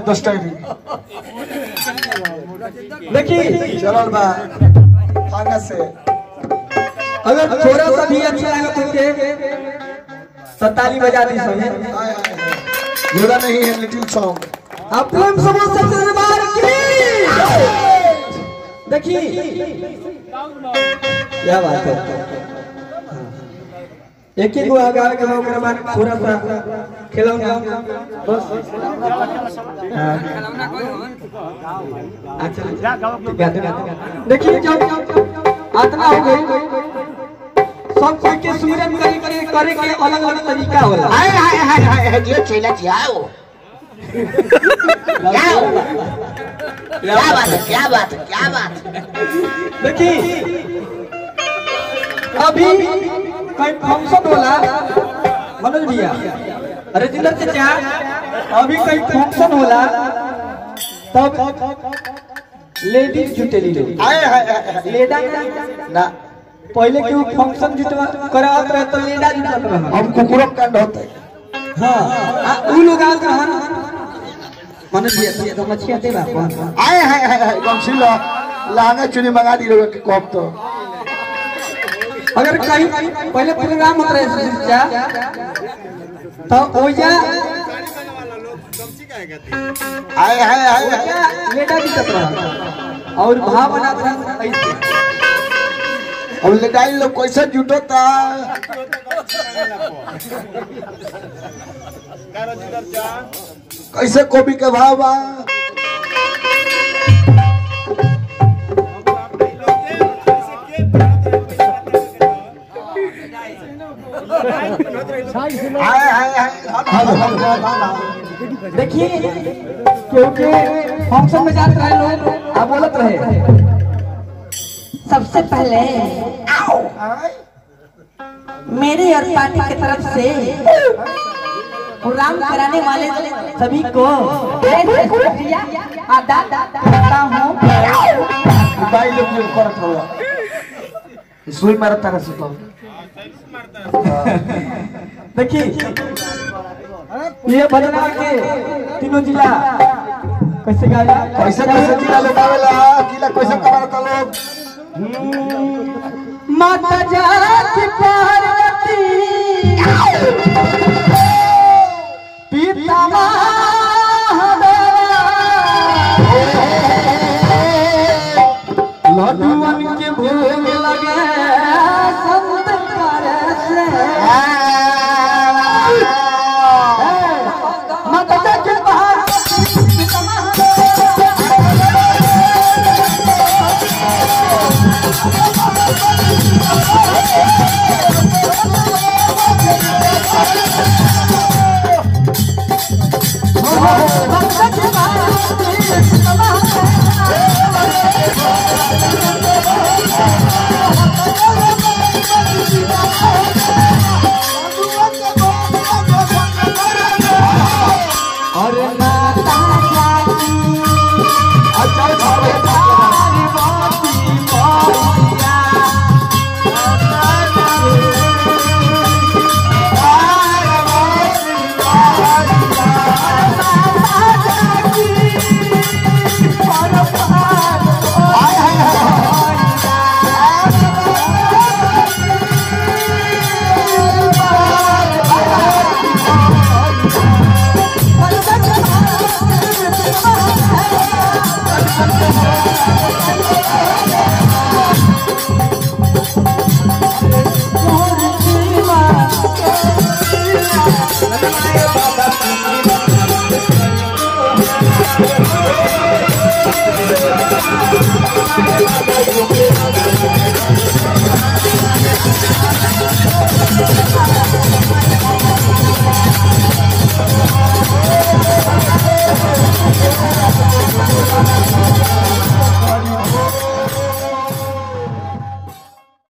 10 time देखिए चलो बा आगे से अगर थोड़ा सा भी अच्छा लगा तुमके तो ताली बजा दी समझे ज्यादा नहीं है लिटिल सॉन्ग आप लोग समोसा दरबार की देखिए क्या बात है एक ही को आगे के ओकरा बाद थोड़ा सा खिलौना बस खिलौना कोई हो अच्छा देखिए जब आत्मा हो गई सब कोई के सूरन करे के अलग अलग तरीका होला हाय हाय हाय हाय ये चला जाओ क्या बात है क्या बात है क्या बात देखिए अभी कोई फंक्शन होला मनोज भैया अरे जिंदर चाचा अभी कोई फंक्शन होला तब लेडीज जुटेली लेडा ना पहले क्यों फंक्शन जुटवा करावत रहे तो लेडा जुटत रहे हम कुकुरम कांड होते हां उ लोग आत रहन मनोज भैया तो मछिया दे बाप आए हाय गमसिलो लांगा चुनी मंगा दी लोग के कोप तो अगर कहीं पहले प्रोग्राम होता रहे चाचा तो ओया आए हाय लेडा दिखत रहा और भाव बनात रहा ऐसे अब लड़ाई लोग कैसे जुटता कैसे कॉपी के भाव बा देखिए क्योंकि फंक्शन में जाते रहे लोग आप बोलत रहे सबसे पहले मेरे और पार्टी की तरफ से प्रोग्राम कराने वाले सभी को आदाब करता हूँ। भाई लोग जो करत हो सुई मारता रहा सुतो देखिए ये बजना के तीनों जिला कैसे गाया कैसे जिला लोग आवेला किला कैसे कमाता लोग माता जाति पार्वती पिता लड्डूअन के भोग लगे संत से माता जाति पार्वती Hey!